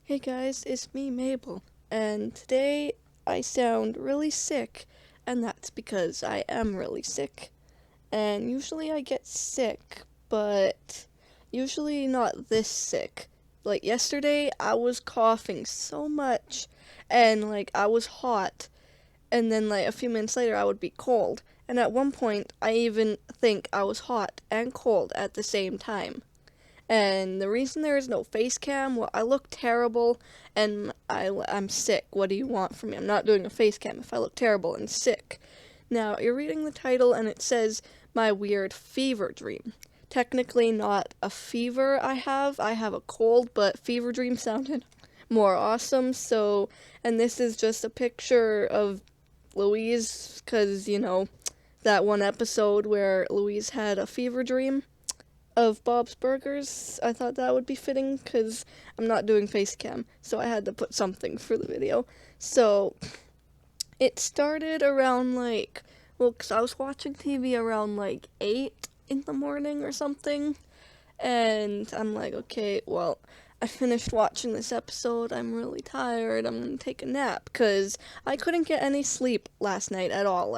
Hey guys, it's me, Mabel, and today I sound really sick, and that's because I am really sick. And usually I get sick, but usually not this sick. Like yesterday, I was coughing so much, and I was hot, and then like a few minutes later, I would be cold. And at one point, I even think I was hot and cold at the same time. And the reason there is no face cam, well, I look terrible and I'm sick. What do you want from me? I'm not doing a face cam if I look terrible and sick. Now, you're reading the title and it says my weird fever dream. Technically, not a fever I have a cold, but fever dream sounded more awesome. So, and this is just a picture of Louise, because, that one episode where Louise had a fever dream of Bob's Burgers. I thought that would be fitting because I'm not doing face cam, so I had to put something for the video. So it started around because I was watching TV around 8 in the morning or something, and I'm like, okay, well, I finished watching this episode. I'm really tired. I'm gonna take a nap because I couldn't get any sleep last night at all.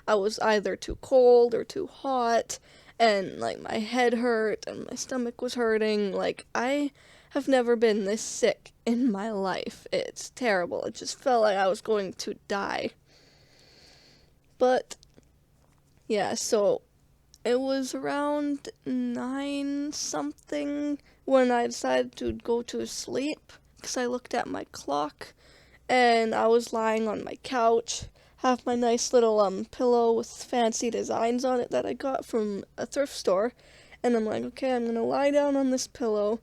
I was either too cold or too hot, and my head hurt and my stomach was hurting. I have never been this sick in my life. It's terrible. It just felt like I was going to die. But yeah, so it was around 9 something when I decided to go to sleep because I looked at my clock and I was lying on my couch, have my nice little pillow with fancy designs on it that I got from a thrift store, and I'm like, okay, I'm gonna lie down on this pillow.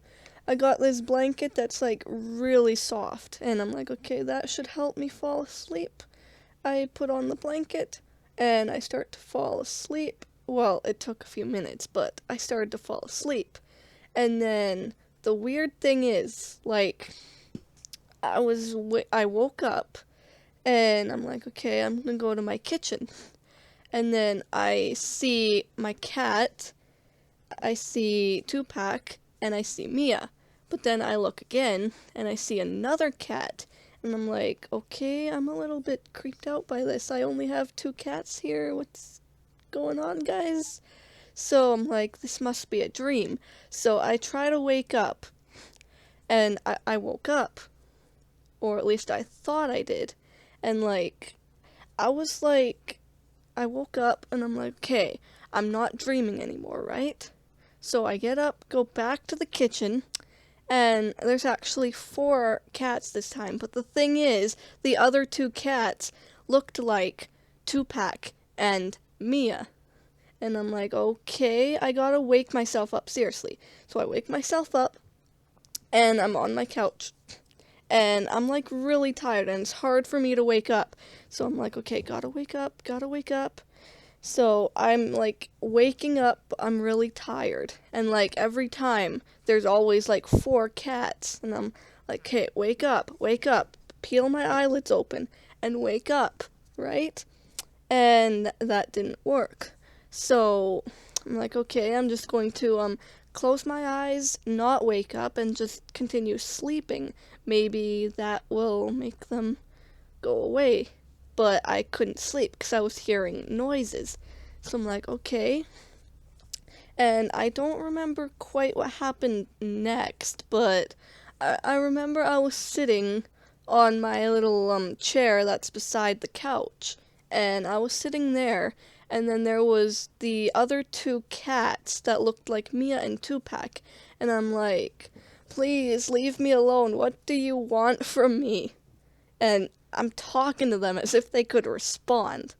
I got this blanket that's really soft, and I'm like, okay, that should help me fall asleep. I put on the blanket and I start to fall asleep. Well, it took a few minutes, but I started to fall asleep. And then the weird thing is, I woke up and I'm like, okay, I'm gonna go to my kitchen. And then I see my cat, I see Tupac, and I see Mia. But then I look again and I see another cat. And I'm like, okay, I'm a little bit creeped out by this. I only have two cats here. What's going on, guys? So I'm like, this must be a dream. So I try to wake up, and I woke up, or at least I thought I did. And I was like, I woke up and I'm like, okay, I'm not dreaming anymore, right? So I get up, go back to the kitchen, and there's actually four cats this time. But the thing is, the other two cats looked like Tupac and Mia. And I'm like, okay, I gotta wake myself up, seriously. So I wake myself up, and I'm on my couch. And I'm really tired, and it's hard for me to wake up. So I'm like, okay, gotta wake up, gotta wake up. So I'm waking up, I'm really tired. And every time, there's always four cats. And I'm like, okay, wake up, peel my eyelids open, and wake up, right? And that didn't work. So I'm like, okay, I'm just going to close my eyes, not wake up, and just continue sleeping. Maybe that will make them go away. But I couldn't sleep because I was hearing noises. So I'm like, okay. And I don't remember quite what happened next, but I remember I was sitting on my little chair that's beside the couch, and I was sitting there, and then there was the other two cats that looked like Mia and Tupac, and I'm like, please leave me alone. What do you want from me? And I'm talking to them as if they could respond.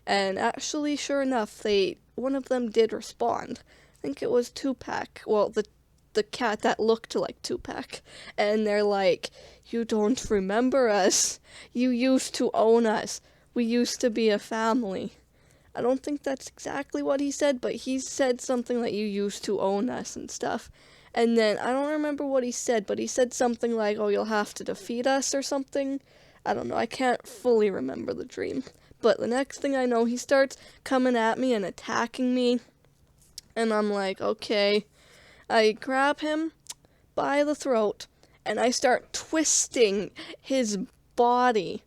And actually, sure enough, they one of them did respond. I think it was Tupac. Well, the cat that looked like Tupac. And they're like, "You don't remember us. You used to own us. We used to be a family." I don't think that's exactly what he said, but he said something like, "You used to own us" and stuff. And then I don't remember what he said, but he said something like, "Oh, you'll have to defeat us" or something. I don't know. I can't fully remember the dream. But the next thing I know, he starts coming at me and attacking me. And I'm like, okay. I grab him by the throat and I start twisting his body.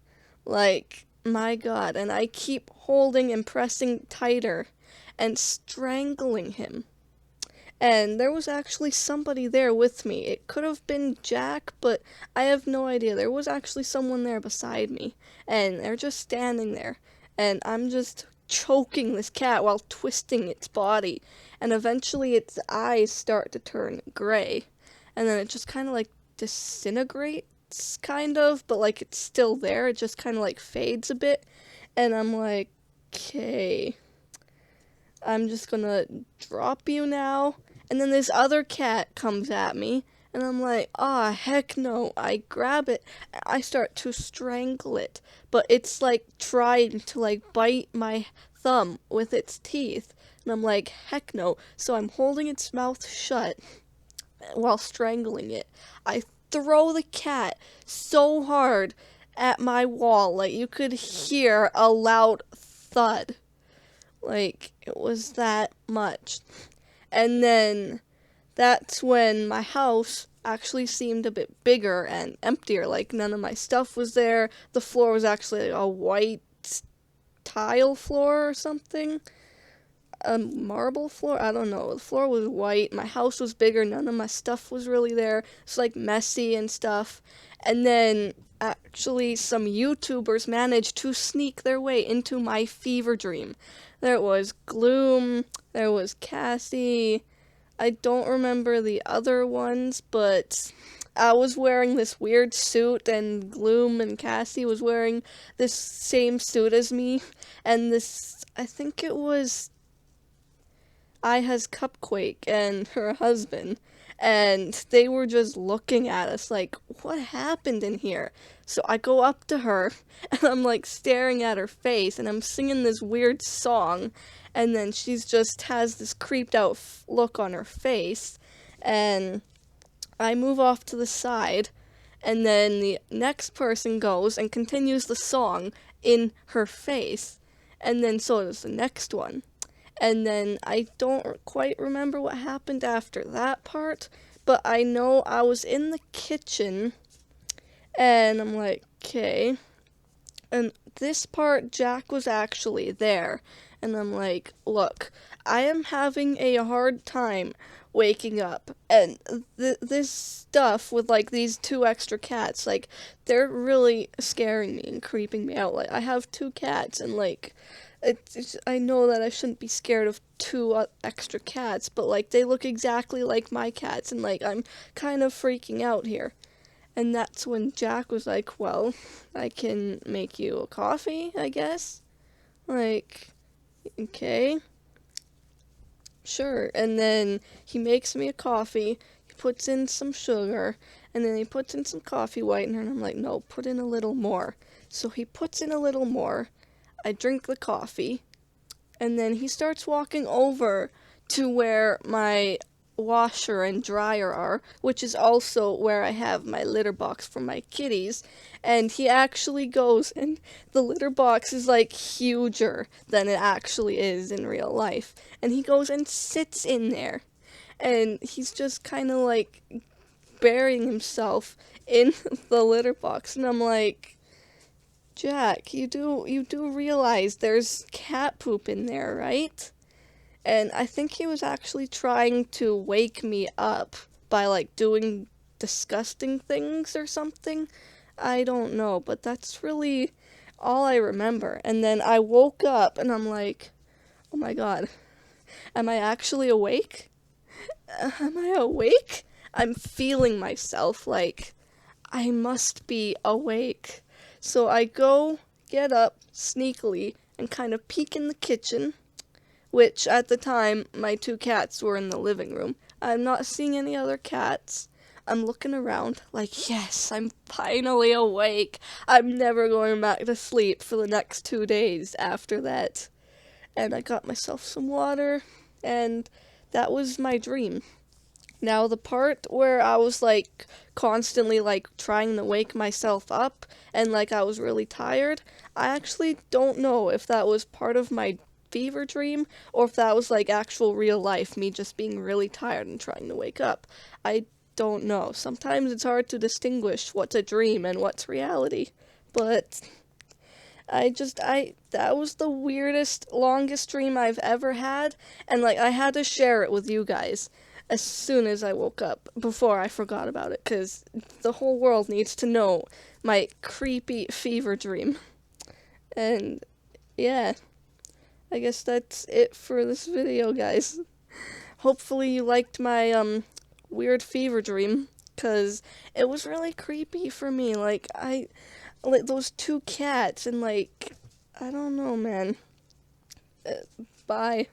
Like, my God. And I keep holding and pressing tighter and strangling him. And there was actually somebody there with me. It could have been Jack, but I have no idea. There was actually someone there beside me, and they're just standing there. And I'm just choking this cat while twisting its body. And eventually its eyes start to turn gray. And then it just kind of like disintegrates, kind of, but like it's still there. It just kind of like fades a bit. And I'm like, okay, I'm just gonna drop you now. And then this other cat comes at me, and I'm like, ah, heck no. I grab it, I start to strangle it, but it's like trying to like bite my thumb with its teeth. And I'm like, heck no. So I'm holding its mouth shut while strangling it. I throw the cat so hard at my wall, like you could hear a loud thud. Like, it was that much. And then that's when my house actually seemed a bit bigger and emptier. Like, none of my stuff was there. The floor was actually a white tile floor or something. A marble floor? I don't know. The floor was white. My house was bigger. None of my stuff was really there. It's like messy and stuff. And then actually some YouTubers managed to sneak their way into my fever dream. There was Gloom, there was Cassie. I don't remember the other ones, but I was wearing this weird suit, and Gloom and Cassie was wearing this same suit as me, and this, I think it was Iha's Cupquake and her husband, and they were just looking at us like, what happened in here? So I go up to her, and I'm like staring at her face, and I'm singing this weird song, and then she's just has this creeped out look on her face, and I move off to the side, and then the next person goes and continues the song in her face, and then so does the next one. And then I don't quite remember what happened after that part, but I know I was in the kitchen, and I'm like, okay. And this part, Jack was actually there, and I'm like, look, I am having a hard time waking up, and this stuff with like these two extra cats, like, they're really scaring me and creeping me out. Like, I have two cats, and like, I know that I shouldn't be scared of two extra cats, but like they look exactly like my cats, and like I'm kind of freaking out here. And that's when Jack was like, well, I can make you a coffee, I guess. Like, okay, sure. And then he makes me a coffee, he puts in some sugar, and then he puts in some coffee whitener, and I'm like, no, put in a little more. So he puts in a little more. I drink the coffee, and then he starts walking over to where my washer and dryer are, which is also where I have my litter box for my kitties, and he actually goes, and the litter box is like huger than it actually is in real life, and he goes and sits in there, and he's just kind of like burying himself in the litter box, and I'm like, Jack, you do realize there's cat poop in there, right? And I think he was actually trying to wake me up by like doing disgusting things or something. I don't know, but that's really all I remember. And then I woke up and I'm like, oh my God, am I actually awake? Am I awake? I'm feeling myself like I must be awake. So I go, get up sneakily, and kind of peek in the kitchen, which at the time my two cats were in the living room. I'm not seeing any other cats. I'm looking around like, yes, I'm finally awake. I'm never going back to sleep for the next 2 days after that. And I got myself some water, and that was my dream. Now, the part where I was, like, constantly, like, trying to wake myself up, and, like, I was really tired, I actually don't know if that was part of my fever dream, or if that was, like, actual real life, me just being really tired and trying to wake up. I don't know. Sometimes it's hard to distinguish what's a dream and what's reality. But that was the weirdest, longest dream I've ever had, and like I had to share it with you guys as soon as I woke up before I forgot about it, because the whole world needs to know my creepy fever dream. And yeah, I guess that's it for this video, guys. Hopefully you liked my weird fever dream, because it was really creepy for me. Like those two cats, and like, I don't know, man. Bye.